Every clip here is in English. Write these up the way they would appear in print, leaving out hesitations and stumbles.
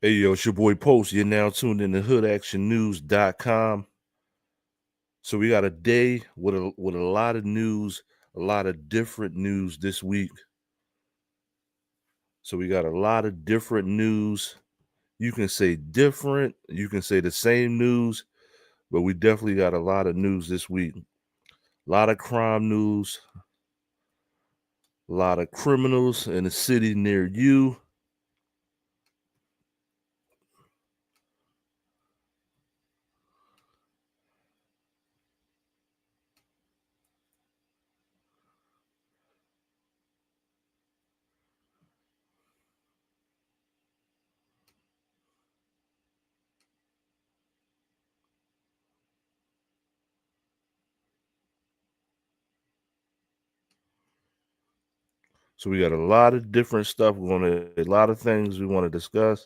Hey, yo, it's your boy Post. You're now tuned in to hoodactionnews.com. So we got a day with a lot of news, a lot of different news this week. So we got a lot of different news. You can say different, you can say the same news, but we definitely got a lot of news this week. A lot of crime news, a lot of criminals in a city near you. So we got a lot of different stuff. A lot of things we want to discuss,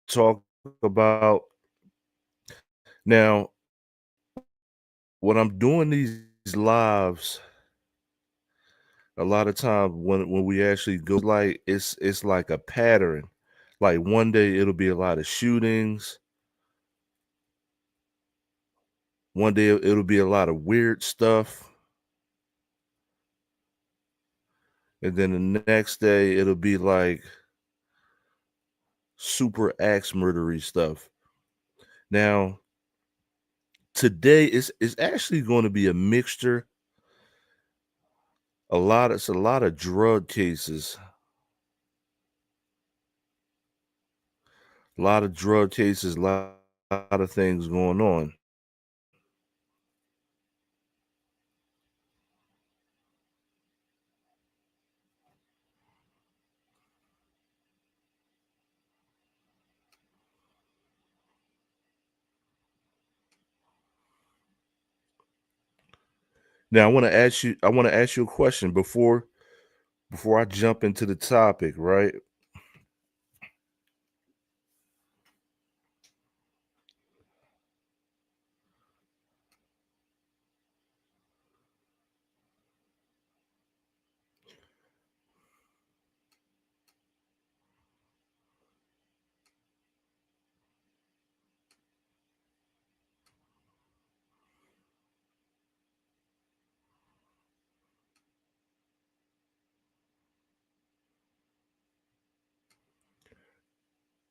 talk about. Now, when I'm doing these lives, a lot of times when we actually go, like it's like a pattern. Like one day it'll be a lot of shootings. One day it'll be a lot of weird stuff. And then the next day it'll be like super axe murdery stuff. Now, today is actually going to be a mixture. It's a lot of drug cases. A lot of drug cases, lot of things going on. Now I want to ask you a question before I jump into the topic, right?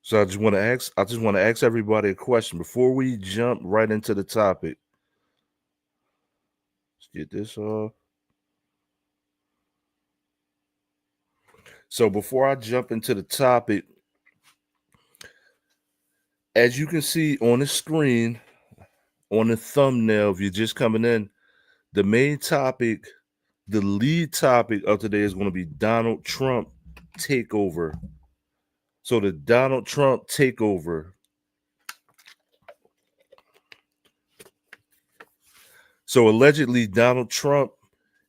So I just want to ask everybody a question before we jump right into the topic. Let's get this off. So before I jump into the topic, as you can see on the screen, on the thumbnail, if you're just coming in, the main topic, the lead topic of today is going to be Donald Trump takeover. So the Donald Trump takeover. So allegedly, Donald Trump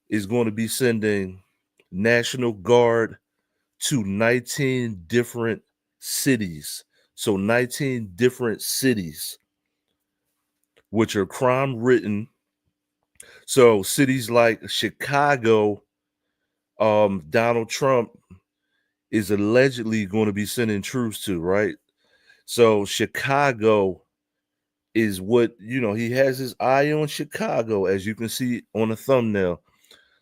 is going to be sending National Guard to 19 different cities. So 19 different cities, which are crime ridden. So cities like Chicago, Donald Trump is allegedly going to be sending troops to, right? So Chicago is what, he has his eye on Chicago, as you can see on the thumbnail.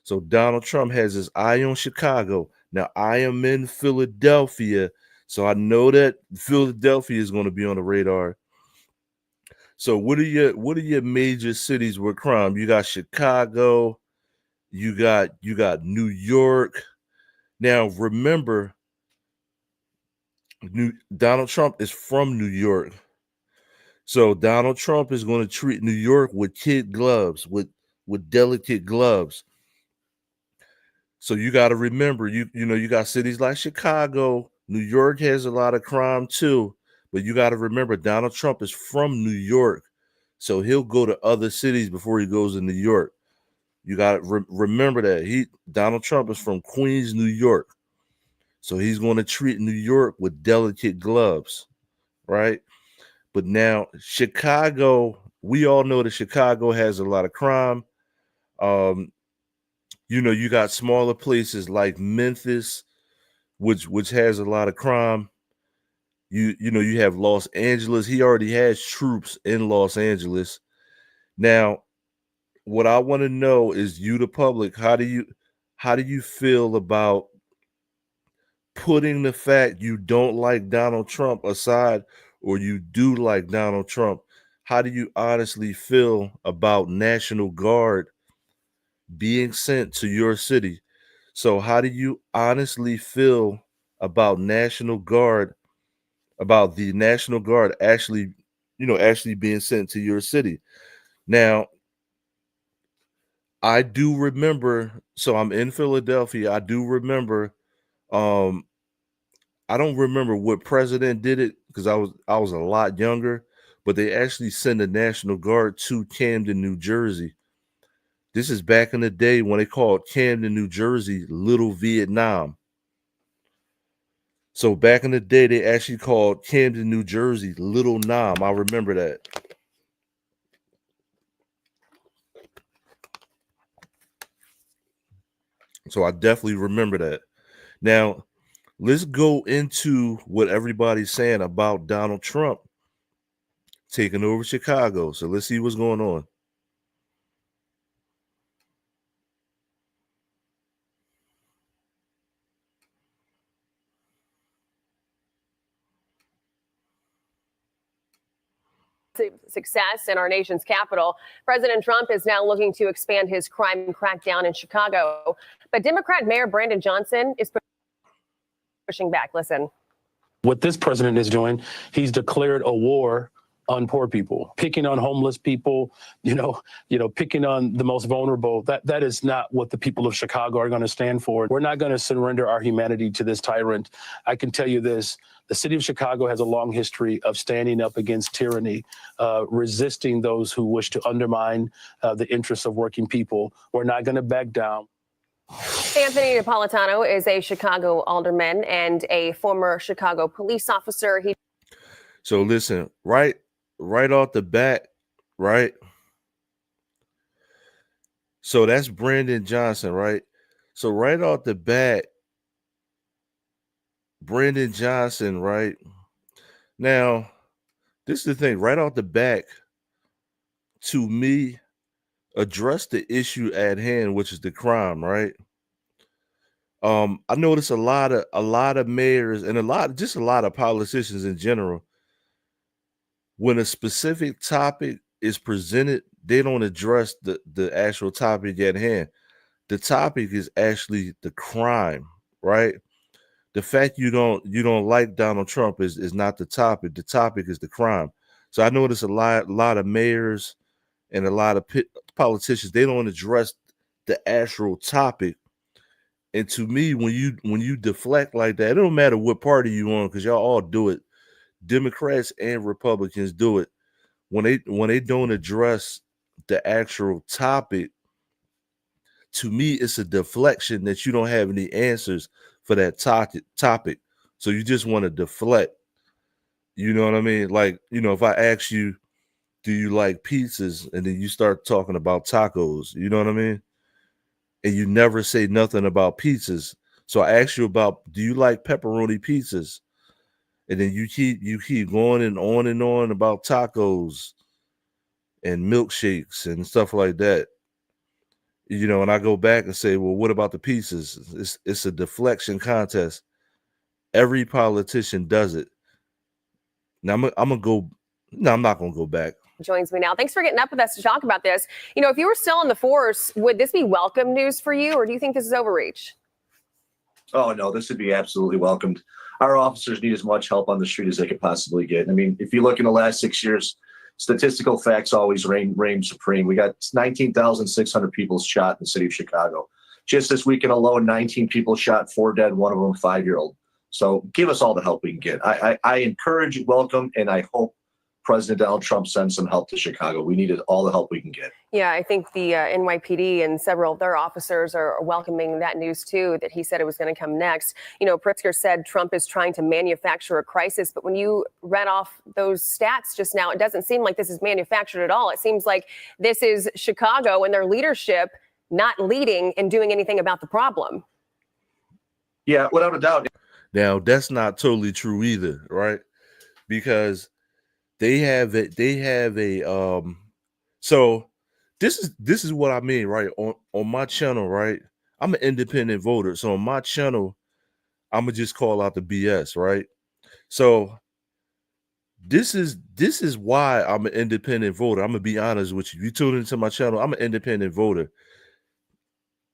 So Donald Trump has his eye on Chicago. Now I am in Philadelphia, so I know that Philadelphia is going to be on the radar. So what are your major cities with crime? You got Chicago, you got New York. Now remember, Donald Trump is from New York. So Donald Trump is going to treat New York with kid gloves, with delicate gloves. So you got to remember, you got cities like Chicago, New York has a lot of crime too, but you got to remember Donald Trump is from New York, so he'll go to other cities before he goes to New York. You got to remember that Donald Trump is from Queens, New York, so he's going to treat New York with delicate gloves, right? But now Chicago, we all know that Chicago has a lot of crime. Um, you got smaller places like Memphis, which has a lot of crime. You have Los Angeles. He already has troops in Los Angeles. Now, what I want to know is, you, the public, how do you feel about putting the fact you don't like Donald Trump aside, or you do like Donald Trump? How do you honestly feel about National Guard being sent to your city? So how do you honestly feel about the National Guard actually being sent to your city? Now, I do remember, so I'm in Philadelphia. I do remember, um, I don't remember what president did it because I was a lot younger, but they actually sent the National Guard to Camden, New Jersey. This is back in the day when they called Camden, New Jersey, Little Vietnam. So back in the day, they actually called Camden, New Jersey, Little Nam. I remember that. So I definitely remember that. Now, let's go into what everybody's saying about Donald Trump taking over Chicago. So let's see what's going on. Success in our nation's capital. President Trump is now looking to expand his crime crackdown in Chicago. But Democrat Mayor Brandon Johnson is pushing back. Listen. What this president is doing, he's declared a war on poor people, picking on homeless people, picking on the most vulnerable. That is not what the people of Chicago are going to stand for. We're not going to surrender our humanity to this tyrant. I can tell you this. The city of Chicago has a long history of standing up against tyranny, resisting those who wish to undermine the interests of working people. We're not going to back down. Anthony Napolitano is a Chicago alderman and a former Chicago police officer. So listen, right off the bat, right? So that's Brandon Johnson, right? So right off the bat, Brandon Johnson, right? Now, this is the thing, right off the back, to me, address the issue at hand, which is the crime, right? I notice a lot of mayors and a lot of politicians in general, when a specific topic is presented, they don't address the actual topic at hand. The topic is actually the crime, right? The fact you don't like Donald Trump is not the topic. The topic is the crime. So I notice a lot of mayors and a lot of politicians, they don't address the actual topic. And to me, when you deflect like that, it don't matter what party you on, because y'all all do it. Democrats and Republicans do it. When they don't address the actual topic, to me, it's a deflection that you don't have any answers for that topic. So you just want to deflect. You know what I mean? Like, if I ask you, do you like pizzas? And then you start talking about tacos, you know what I mean? And you never say nothing about pizzas. So I ask you about, do you like pepperoni pizzas? And then you keep going and on about tacos and milkshakes and stuff like that. And I go back and say, well, what about the pizzas? It's a deflection contest. Every politician does it. Now I'm gonna go. No, I'm not gonna go back. Joins me now. Thanks for getting up with us to talk about this. If you were still in the force, would this be welcome news for you, or do you think this is overreach? Oh, no, this would be absolutely welcomed. Our officers need as much help on the street as they could possibly get. I mean, if you look in the last 6 years, statistical facts always reign supreme. We got 19,600 people shot in the city of Chicago. Just this weekend alone, 19 people shot, 4 dead, one of them a 5-year-old. So give us all the help we can get. I encourage, welcome, and I hope President Donald Trump sends some help to Chicago. We needed all the help we can get. Yeah, I think the NYPD and several of their officers are welcoming that news, too, that he said it was going to come next. Pritzker said Trump is trying to manufacture a crisis. But when you read off those stats just now, it doesn't seem like this is manufactured at all. It seems like this is Chicago and their leadership not leading and doing anything about the problem. Yeah, without a doubt. Now, that's not totally true either, right? because they have a so this is what I mean, right? On my channel, right? I'm an independent voter. So on my channel, I'm gonna just call out the BS, right? So this is why I'm an independent voter. I'm gonna be honest with you. You tune into my channel, I'm an independent voter.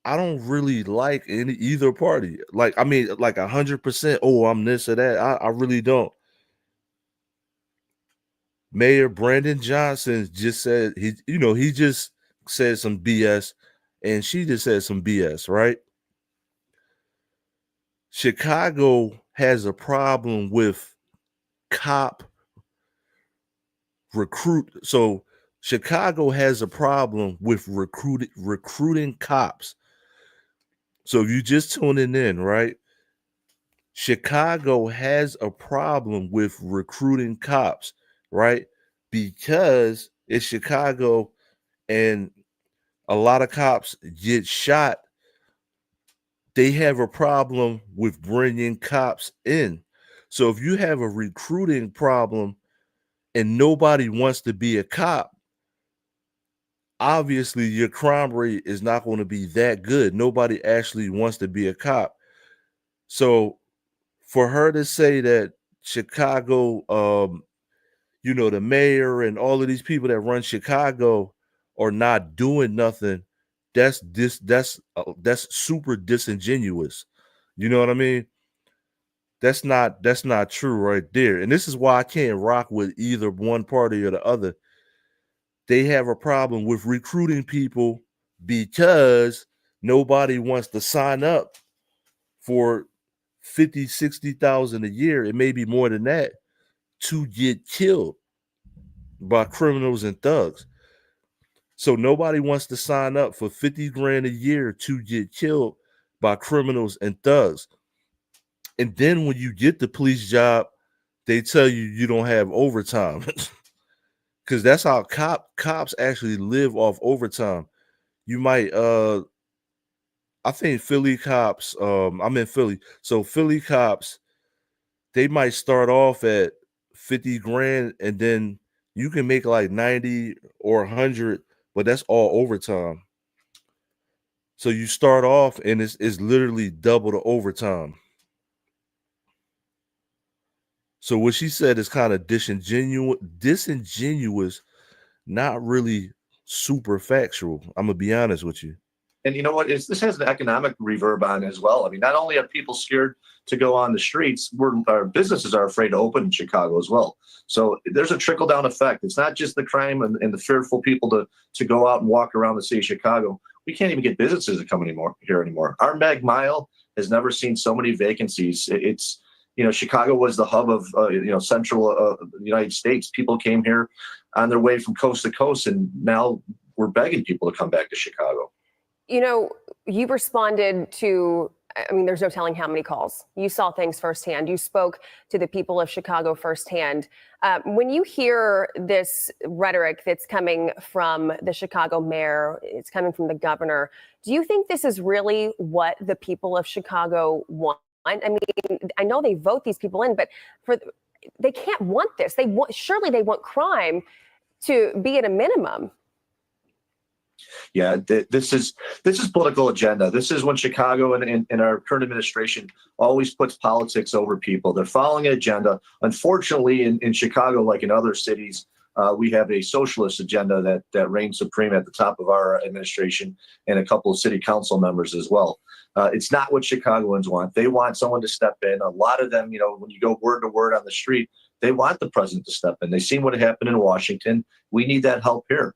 I don't really like either party. Like, I mean, like 100%, oh, I'm this or that. I really don't. Mayor Brandon Johnson just said he just said some BS, and she just said some BS, right? Chicago has a problem with cop recruit. So Chicago has a problem with recruiting cops. So if you just tuning in, right? Chicago has a problem with recruiting cops, right? Because it's Chicago and a lot of cops get shot. They have a problem with bringing cops in. So if you have a recruiting problem and nobody wants to be a cop, obviously your crime rate is not going to be that good. Nobody actually wants to be a cop. So for her to say that Chicago, the mayor and all of these people that run Chicago are not doing nothing, that's super disingenuous. You know what I mean? That's not true right there. And this is why I can't rock with either one party or the other. They have a problem with recruiting people because nobody wants to sign up for 50, 60,000 a year. It may be more than that to get killed by criminals and thugs. So nobody wants to sign up for 50 grand a year to get killed by criminals and thugs. And then when you get the police job, they tell you you don't have overtime. Because that's how cops actually live off overtime. You might I think Philly cops, I'm in Philly. So Philly cops, they might start off at 50 grand and then you can make like 90 or 100, but that's all overtime. So you start off and it's literally double the overtime. So what she said is kind of disingenuous, not really super factual. I'm gonna be honest with you. And you know what? This has an economic reverb on as well. I mean, not only are people scared to go on the streets, our businesses are afraid to open in Chicago as well. So there's a trickle down effect. It's not just the crime and the fearful people to go out and walk around the city of Chicago. We can't even get businesses to come here anymore. Our Mag Mile has never seen so many vacancies. It's Chicago was the hub of central United States. People came here on their way from coast to coast, and now we're begging people to come back to Chicago. You responded to, I mean, there's no telling how many calls. You saw things firsthand. You spoke to the people of Chicago firsthand. When you hear this rhetoric that's coming from the Chicago mayor, it's coming from the governor, do you think this is really what the people of Chicago want? I mean, I know they vote these people in, but they can't want this. Surely they want crime to be at a minimum. Yeah, this is political agenda. This is when Chicago and our current administration always puts politics over people. They're following an agenda. Unfortunately, in Chicago, like in other cities, we have a socialist agenda that reigns supreme at the top of our administration and a couple of city council members as well. It's not what Chicagoans want. They want someone to step in. A lot of them, when you go word to word on the street, they want the president to step in. They've seen what happened in Washington. We need that help here.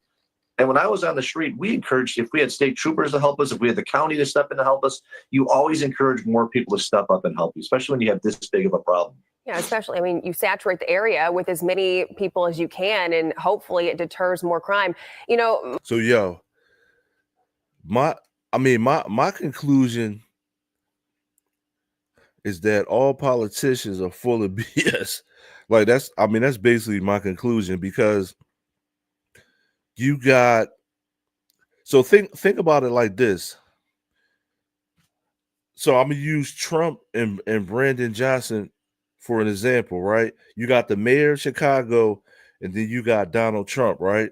And when I was on the street, we encouraged, if we had state troopers to help us, if we had the county to step in to help us, you always encourage more people to step up and help you, especially when you have this big of a problem. Yeah, especially, I mean, you saturate the area with as many people as you can, and hopefully it deters more crime. So, my conclusion is that all politicians are full of BS. Like that's basically my conclusion, because you got, so think about it like this. So I'm gonna use Trump and Brandon Johnson for an example, right? You got the mayor of Chicago, and then you got Donald Trump, right?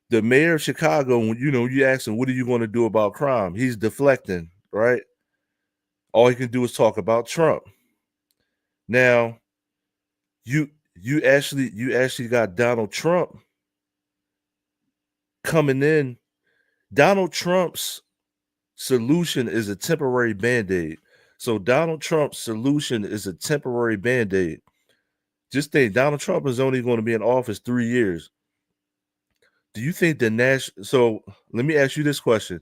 The mayor of Chicago, when you ask him, what are you going to do about crime? He's deflecting, right? All he can do is talk about Trump. Now, you actually got Donald Trump coming in. Donald Trump's solution is a temporary Band-Aid. So Donald Trump's solution is a temporary Band-Aid. Just think, Donald Trump is only going to be in office 3 years. Do you think so let me ask you this question.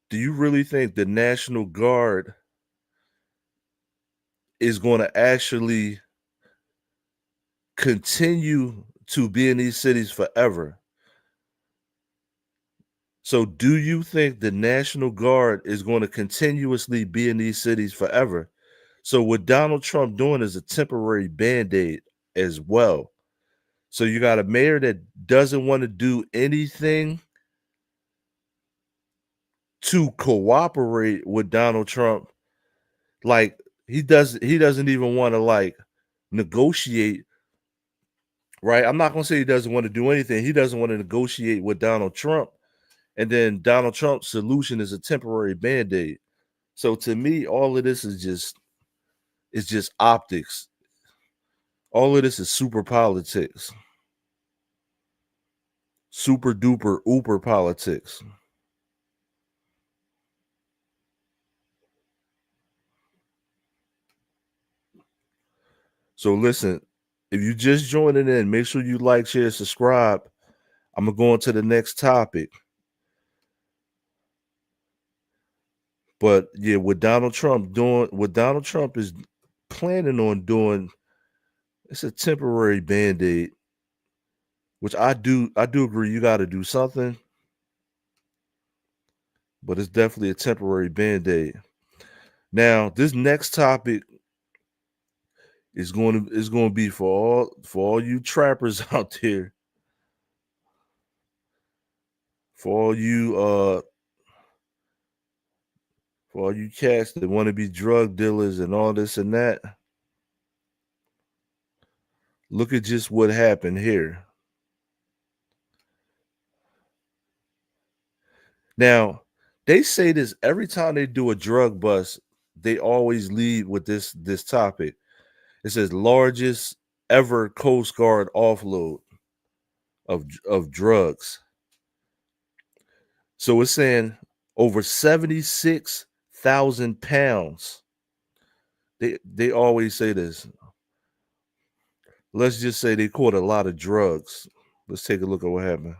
Do you really think the National Guard is going to actually continue to be in these cities forever? So do you think the National Guard is going to continuously be in these cities forever? So what Donald Trump doing is a temporary Band-Aid as well. So you got a mayor that doesn't want to do anything to cooperate with Donald Trump. Like he doesn't even want to like negotiate, right? I'm not going to say he doesn't want to do anything. He doesn't want to negotiate with Donald Trump. And then Donald Trump's solution is a temporary Band-Aid. So to me, all of this is just optics. All of this is super politics. Super duper uber politics. So listen, if you just joining in, make sure you like, share, subscribe. I'm gonna go on to the next topic. But yeah, what Donald Trump is planning on doing, it's a temporary Band-Aid, which I do agree you got to do something, but it's definitely a temporary Band-Aid. Now, this next topic is going to be for all you trappers out there, for all you cats that want to be drug dealers and all this and that. Look at just what happened here. Now, they say this every time they do a drug bust, they always lead with this topic. It says largest ever Coast Guard offload of drugs. So it's saying over 76,000 pounds. They always say this. Let's just say they caught a lot of drugs. Let's take a look at what happened.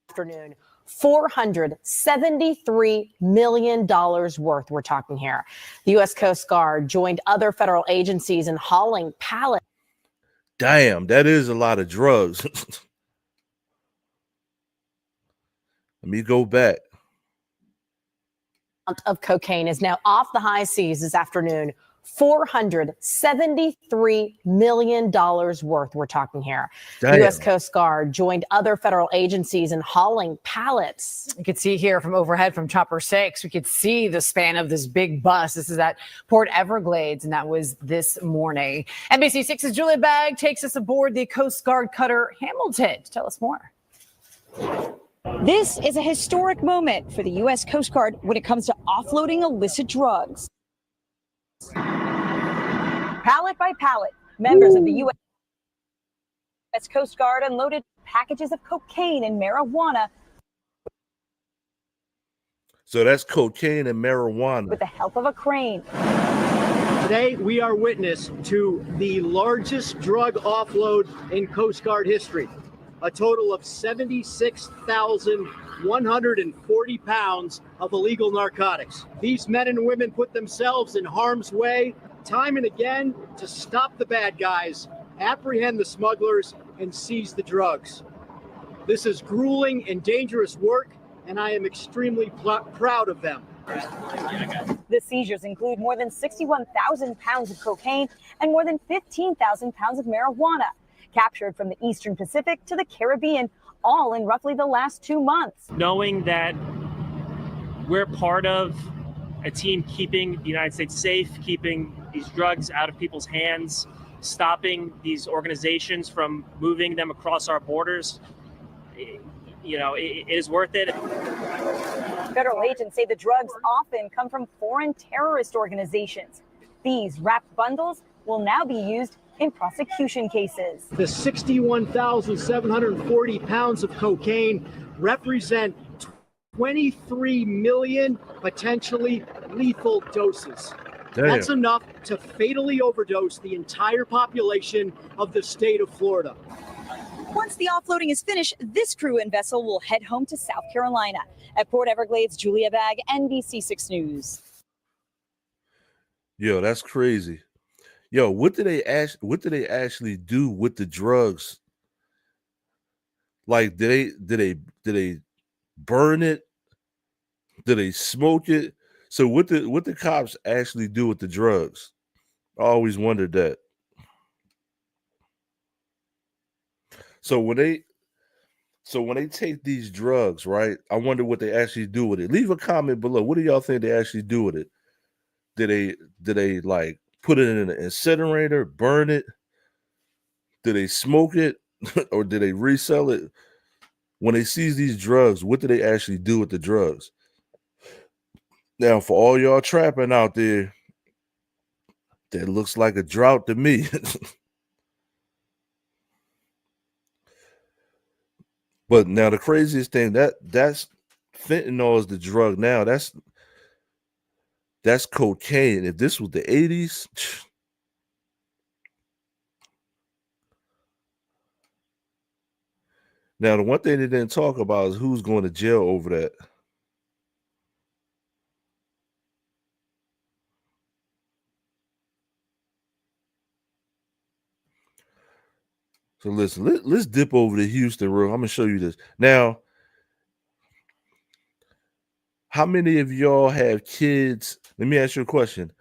Afternoon. $473 million worth we're talking here. The U.S. Coast Guard joined other federal agencies in hauling pallets. Damn, that is a lot of drugs. Let me go back. Of cocaine is now off the high seas this afternoon. $473 million worth we're talking here. Damn. The U.S. Coast Guard joined other federal agencies in hauling pallets. You could see here from overhead from Chopper 6, we could see the span of this big bus. This is at Port Everglades, and that was this morning. NBC6's Julia Bagg takes us aboard the Coast Guard cutter Hamilton to tell us more. This is a historic moment for the U.S. Coast Guard when it comes to offloading illicit drugs. Pallet by pallet, members of the U.S. Coast Guard unloaded packages of cocaine and marijuana. So that's cocaine and marijuana. With the help of a crane. Today, we are witness to the largest drug offload in Coast Guard history. A total of 76,140 pounds of illegal narcotics. These men and women put themselves in harm's way time and again to stop the bad guys, apprehend the smugglers, and seize the drugs. This is grueling and dangerous work, and I am extremely proud of them. The seizures include more than 61,000 pounds of cocaine and more than 15,000 pounds of marijuana, captured from the Eastern Pacific to the Caribbean, all in roughly the last 2 months. Knowing that we're part of a team keeping the United States safe, keeping these drugs out of people's hands, stopping these organizations from moving them across our borders. You know, it is worth it. Federal agents say the drugs often come from foreign terrorist organizations. These wrapped bundles will now be used in prosecution cases. The 61,740 pounds of cocaine represent 23 million potentially lethal doses. Damn. That's enough to fatally overdose the entire population of the state of Florida. Once the offloading is finished, this crew and vessel will head home to South Carolina. At Port Everglades, Julia Bagg, NBC6 News. Yo, that's crazy. Yo, what did they actually do with the drugs? Like, did they burn it? Did they smoke it? So what the cops actually do with the drugs? I always wondered that. So when they take these drugs, right? I wonder what they actually do with it. Leave a comment below. What do y'all think they actually do with it? Did they like put it in an incinerator, burn it? Did they smoke it, or did they resell it? When they seize these drugs, what do they actually do with the drugs? Now, for all y'all trapping out there, that looks like a drought to me. But now the craziest thing, that's fentanyl is the drug now. That's cocaine. If this was the 80s, now the one thing they didn't talk about is who's going to jail over that. So listen, let's dip over to Houston, real. I'm gonna show you this. Now, how many of y'all have kids? Let me ask you a question.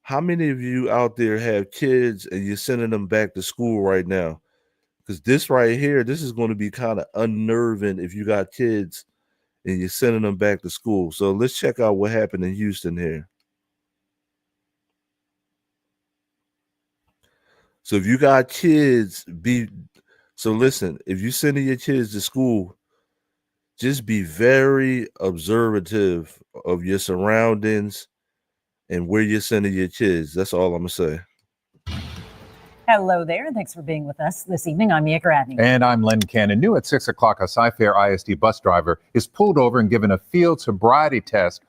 How many of you out there have kids and you're sending them back to school right now? Because this right here, this is going to be kind of unnerving if you got kids and you're sending them back to school. So let's check out what happened in Houston here. So if you got kids, so listen, if you're sending your kids to school, just be very observative of your surroundings and where you're sending your kids. That's all I'm gonna say. Hello there, and thanks for being with us this evening. I'm Mia Gradney. And I'm Len Cannon. New at 6 o'clock, a Cy-Fair ISD bus driver is pulled over and given a field sobriety test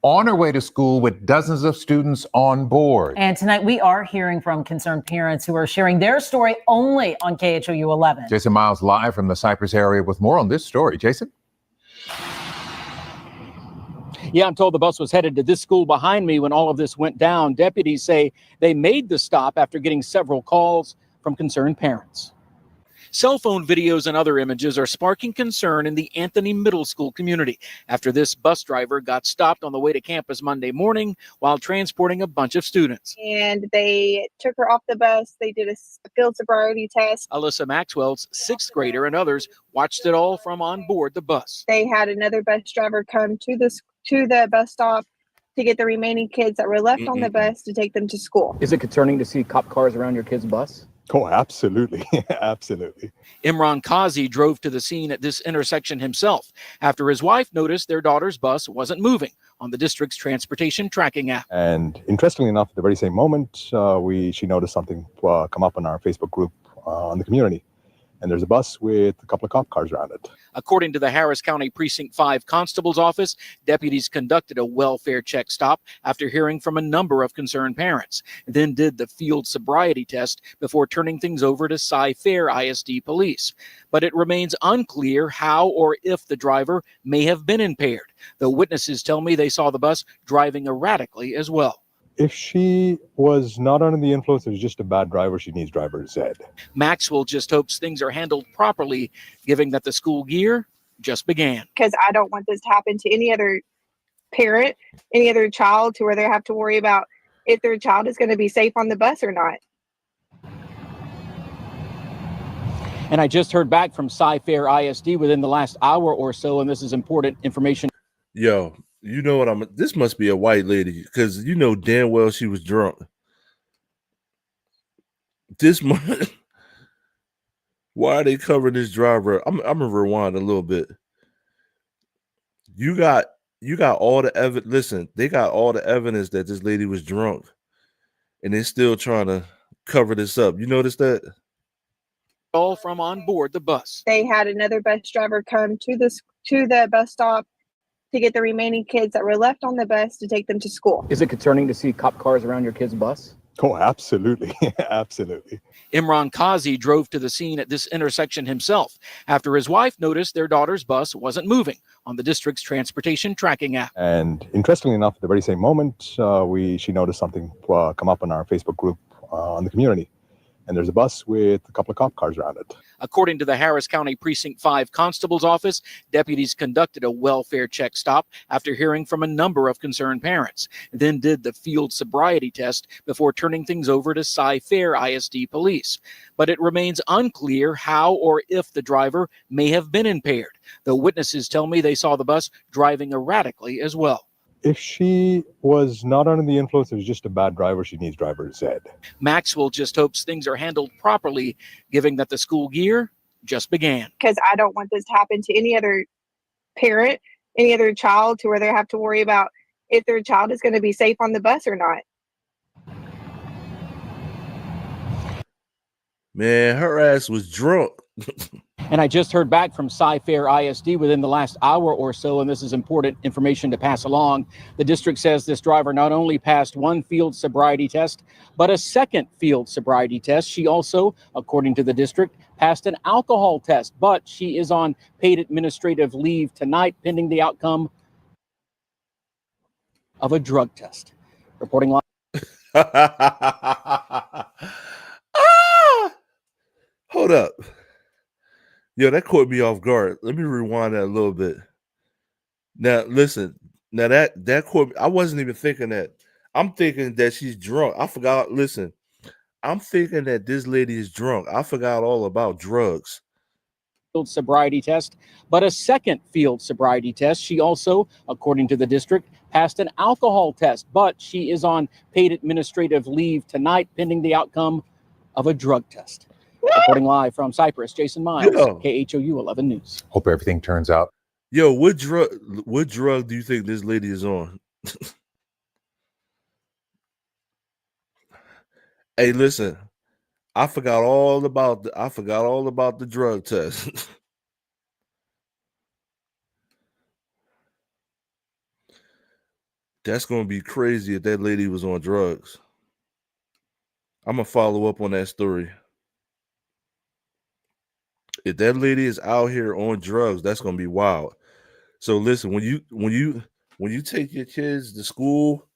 on her way to school with dozens of students on board. And tonight we are hearing from concerned parents who are sharing their story only on KHOU 11. Jason Miles live from the Cypress area with more on this story. Jason? Yeah, I'm told the bus was headed to this school behind me when all of this went down. Deputies say they made the stop after getting several calls from concerned parents. Cell phone videos and other images are sparking concern in the Anthony Middle School community after this bus driver got stopped on the way to campus Monday morning while transporting a bunch of students. And they took her off the bus. They did a field sobriety test. Alyssa Maxwell's sixth grader and others watched it all from on board the bus. They had another bus driver come to the bus stop to get the remaining kids that were left on the bus to take them to school. Is it concerning to see cop cars around your kid's bus? Oh, absolutely. Absolutely. Imran Qazi drove to the scene at this intersection himself after his wife noticed their daughter's bus wasn't moving on the district's transportation tracking app. And interestingly enough, at the very same moment, she noticed something come up on our Facebook group on the community. And there's a bus with a couple of cop cars around it. According to the Harris County Precinct 5 Constable's Office, deputies conducted a welfare check stop after hearing from a number of concerned parents, then did the field sobriety test before turning things over to Cy-Fair ISD police. But it remains unclear how or if the driver may have been impaired, though witnesses tell me they saw the bus driving erratically as well. If she was not under the influence, it was just a bad driver, she needs driver's ed. Maxwell just hopes things are handled properly, given that the school year just began. Because I don't want this to happen to any other parent, any other child, to where they have to worry about if their child is going to be safe on the bus or not. And I just heard back from Cy-Fair ISD within the last hour or so, and this is important information. Yo, you know what this must be a white lady, because you know damn well she was drunk. this month. Why are they covering this driver? I'm gonna rewind a little bit. You got all the evidence. Listen, they got all the evidence that this lady was drunk, and they're still trying to cover this up. You notice that? All from on board the bus. They had another bus driver come to the bus stop to get the remaining kids that were left on the bus to take them to school. Is it concerning to see cop cars around your kid's bus? Oh, absolutely. Absolutely. Imran Qazi drove to the scene at this intersection himself after his wife noticed their daughter's bus wasn't moving on the district's transportation tracking app. And interestingly enough, at the very same moment, she noticed something come up on our Facebook group on the community. And there's a bus with a couple of cop cars around it. According to the Harris County Precinct 5 Constable's Office, deputies conducted a welfare check stop after hearing from a number of concerned parents, then did the field sobriety test before turning things over to Cy-Fair ISD police. But it remains unclear how or if the driver may have been impaired, though witnesses tell me they saw the bus driving erratically as well. If she was not under the influence, it was just a bad driver, she needs driver's ed. Maxwell just hopes things are handled properly, given that the school year just began. Because I don't want this to happen to any other parent, any other child, to where they have to worry about if their child is going to be safe on the bus or not. Man, her ass was drunk. And I just heard back from Cy-Fair ISD within the last hour or so, and this is important information to pass along. The district says this driver not only passed one field sobriety test, but a second field sobriety test. She also, according to the district, passed an alcohol test, but she is on paid administrative leave tonight pending the outcome of a drug test. Reporting live. Hold up. Yo, that caught me off guard. Let me rewind that a little bit. Now, listen. Now that caught me. I wasn't even thinking that. I'm thinking that she's drunk. I forgot. Listen, I'm thinking that this lady is drunk. I forgot all about drugs. Field sobriety test, but a second field sobriety test. She also, according to the district, passed an alcohol test, but she is on paid administrative leave tonight pending the outcome of a drug test. Reporting live from Cyprus, Jason Miles, KHOU 11 News. Hope everything turns out. Yo, what drug do you think this lady is on? Hey, listen, I forgot all about the drug test. That's gonna be crazy if that lady was on drugs. I'm gonna follow up on that story. If that lady is out here on drugs, that's gonna be wild. So listen, when you take your kids to school,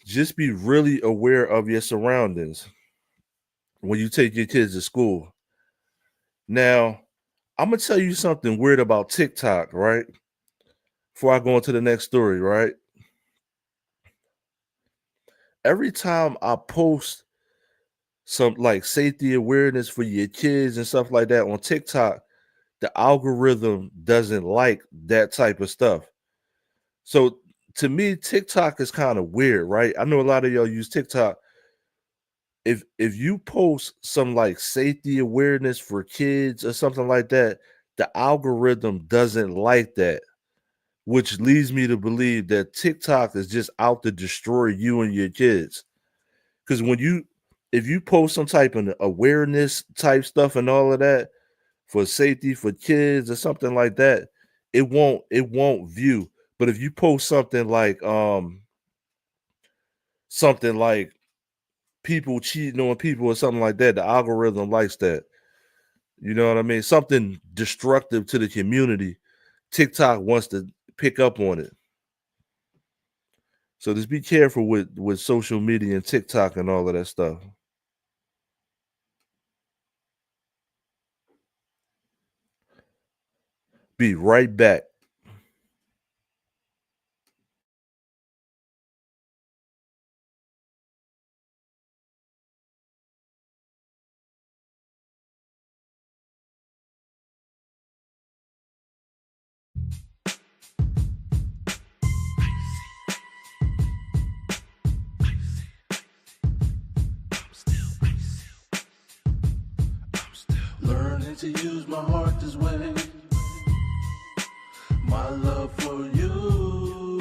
just be really aware of your surroundings when you take your kids to school. Now, I'm gonna tell you something weird about TikTok, right? Before I go into the next story, right? Every time I post some like safety awareness for your kids and stuff like that on TikTok, the algorithm doesn't like that type of stuff. So to me, TikTok is kind of weird, right? I know a lot of y'all use TikTok. If you post some like safety awareness for kids or something like that, the algorithm doesn't like that, which leads me to believe that TikTok is just out to destroy you and your kids. Because if you post some type of awareness type stuff and all of that for safety for kids or something like that, it won't view. But if you post something like people cheating on people or something like that, the algorithm likes that. You know what I mean? Something destructive to the community, TikTok wants to pick up on it. So just be careful with social media and TikTok and all of that stuff. Be right back. to use my heart this way. My love for you.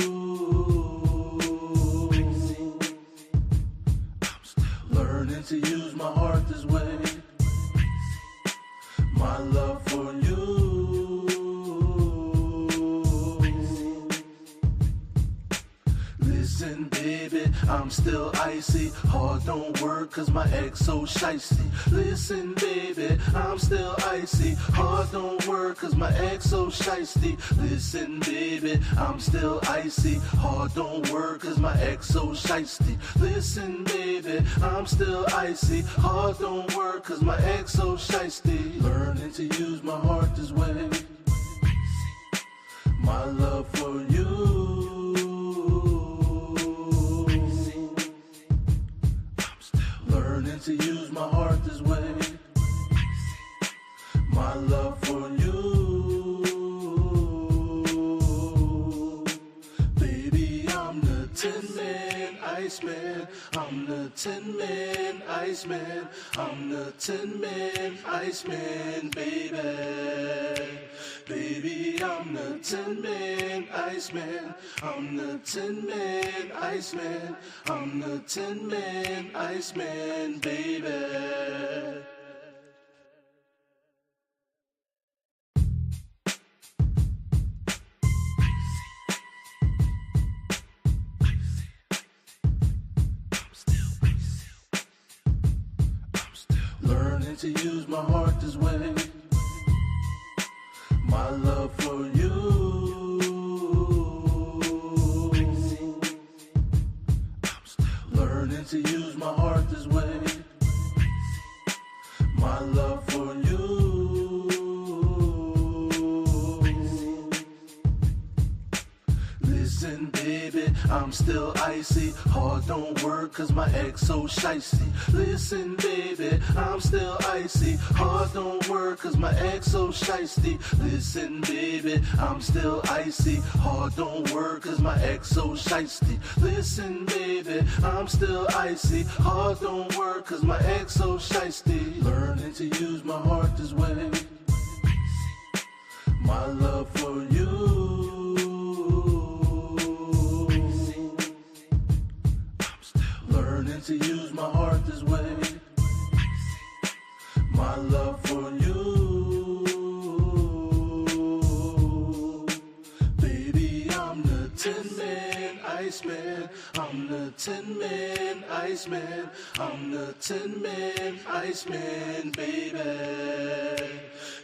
I'm still learning to use my heart this way. My love for you. Listen, baby, I'm still icy. Heart don't work cause my ex so shicey. Listen, baby, I'm still icy. Heart don't work cause my ex so shicey. Listen, baby, I'm still icy. Heart don't work cause my ex so shicey. Listen, baby, I'm still icy. Heart don't work cause my ex so shicey. Learning to use my heart this way. My love for you. Learning to use my heart this way. My love for you. Baby, I'm the Tin Man Iceman. I'm the Tin Man Iceman. I'm the Tin Man Iceman, baby. Baby, I'm the Tin Man Iceman. I'm the Tin Man Iceman. I'm the Tin Man Iceman, baby. Learning to use my heart this way. My love for you. I'm still learning to use my heart this way. My love for you. Listen, baby, I'm still icy. Heart don't work cause my ex so shicey. Listen, baby, I'm still icy. Heart don't work cause my ex so shicey. Listen, baby, I'm still icy. Heart don't work cause my ex so shicey. Listen, baby, I'm still icy. Heart don't work cause my ex so shicey. Learning to use my heart this way. My love for you. Learning to use my heart this way. My love for you. Baby, I'm the Tin Man Iceman. I'm the Tin Man Iceman. I'm the Tin Man Iceman, baby.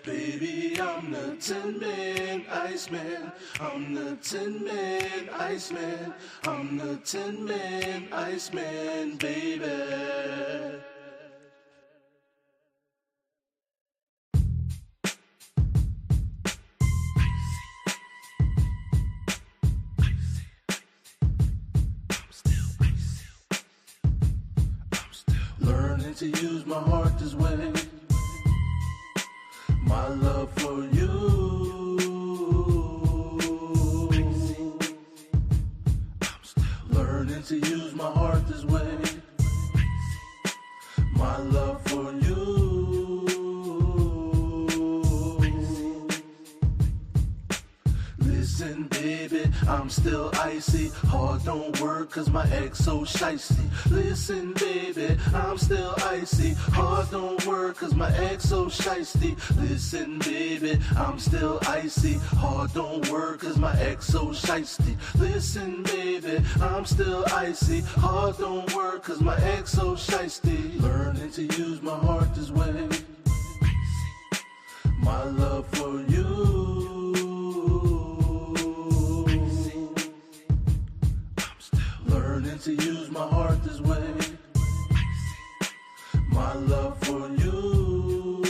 Baby, I'm the Tin Man Iceman. I'm the Tin Man Iceman. I'm the Tin Man Iceman, baby. Learning to use my heart this way. My love for you. I'm still learning to use my heart this way. My love for you. Listen, baby, I'm still icy. Heart don't work cause my ex so shicey. Listen, baby, I'm still icy. Heart don't work cause my ex so shicey. Listen, baby, I'm still icy. Heart don't work cause my ex so shicey. Listen, baby, I'm still icy. Heart don't work cause my ex so shicey. Learning to use my heart this way. My love for you. Learning to use my heart this way. My love for you.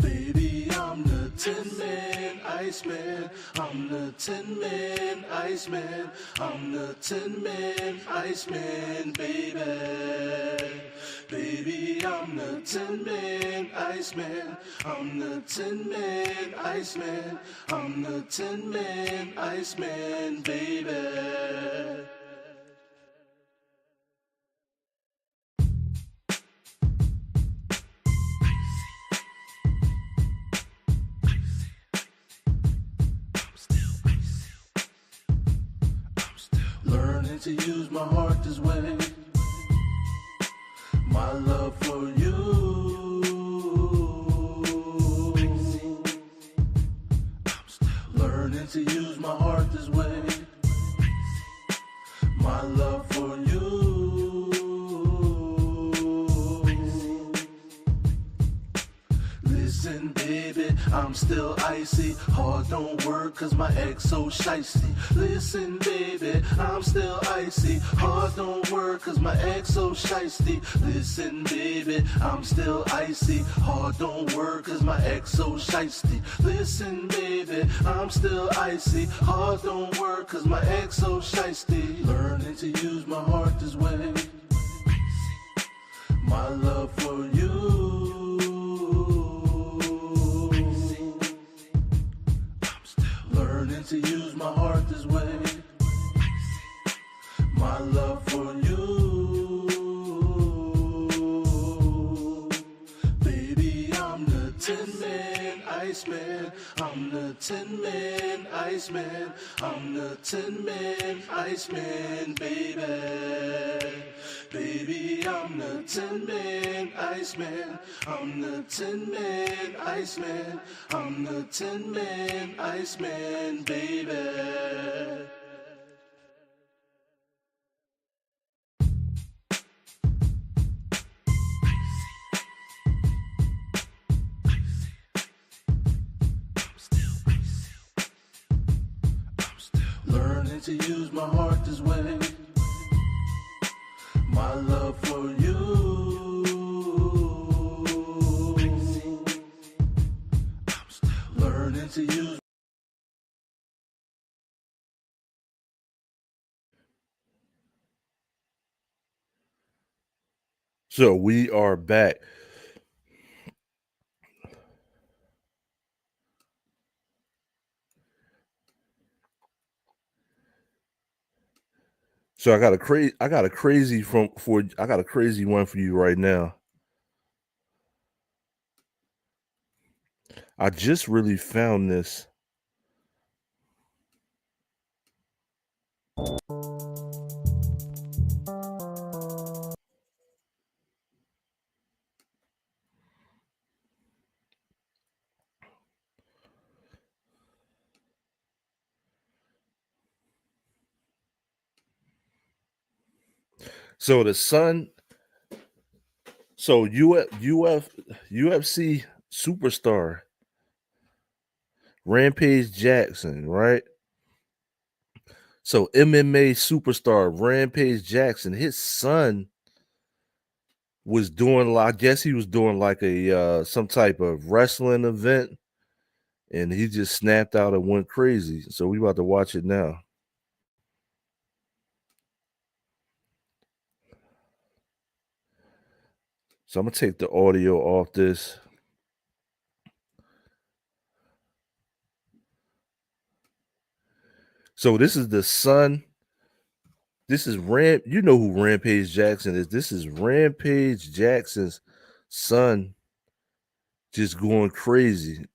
Baby, I'm the Tin Man Iceman. I'm the Tin Man Iceman. I'm the Tin Man Iceman, baby. Baby, I'm the Tin Man Iceman. I'm the Tin Man Iceman. I'm the Tin Man Iceman, baby. Learning to use my heart this way. My love for you. Learning to use my heart this way. My love for you. Listen, baby, I'm still icy. Heart don't work cause my ex so shicey. Listen, baby, I'm still icy. Heart don't work cause my ex so shicey. Listen, baby, I'm still icy. Heart don't work cause my ex so shicey. Listen, baby, I'm still icy. Heart don't work cause my ex so shicey. Learning to use my heart this way. My love for you. Learning to use my heart this way. My love for you. Baby, I'm the Tin Man, Iceman. I'm the Tin Man, Iceman. I'm the Tin Man, Iceman, baby. Baby, I'm the Tin Man, Iceman. I'm the Tin Man, Iceman. I'm the Tin Man, Iceman, baby. Learning to use my heart this way. My love for you. Learning to use. So we are back. So I got a crazy one for you right now. I just really found this. So the Sun, so UFC superstar Rampage Jackson, right? So MMA superstar Rampage Jackson, his son was doing, I guess he was doing like a some type of wrestling event, and he just snapped out and went crazy. So we about to watch it now. So I'm gonna take the audio off this. So this is the son. This is you know who Rampage Jackson is. This is Rampage Jackson's son just going crazy.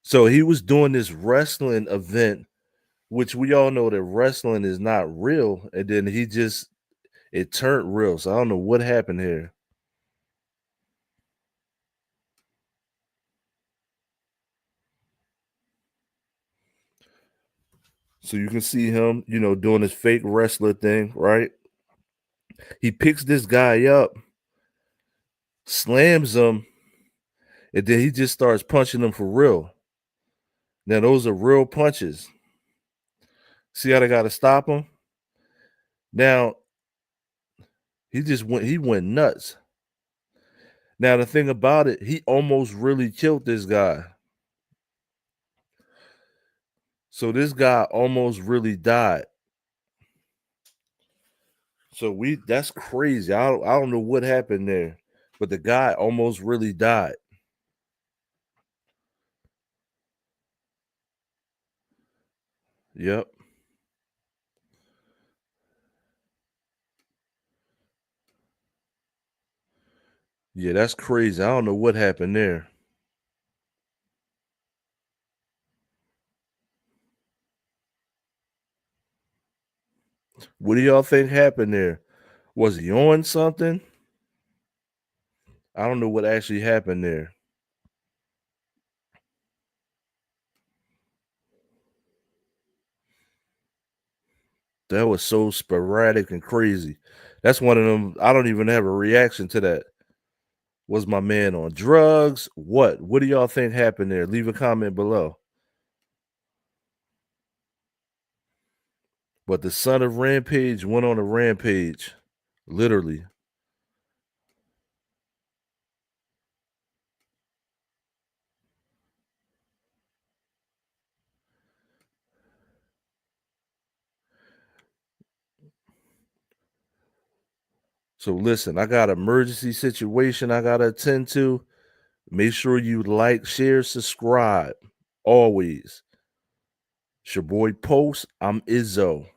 So he was doing this wrestling event, which we all know that wrestling is not real, and then it turned real. So I don't know what happened here. So you can see him, doing his fake wrestler thing, right? He picks this guy up, slams him, and then he just starts punching him for real. Now, those are real punches. See how they got to stop him? Now, he went nuts. Now, the thing about it, he almost really killed this guy. So this guy almost really died. So that's crazy. I don't know what happened there, but the guy almost really died. Yep. Yeah, that's crazy. I don't know what happened there. What do y'all think happened there? Was he on something? I don't know what actually happened there. That was so sporadic and crazy. That's one of them. I don't even have a reaction to that. Was my man on drugs? What? What do y'all think happened there? Leave a comment below. But the son of Rampage went on a rampage, literally. So listen, I got an emergency situation I got to attend to. Make sure you like, share, subscribe. Always. It's your boy Post. I'm Izzo.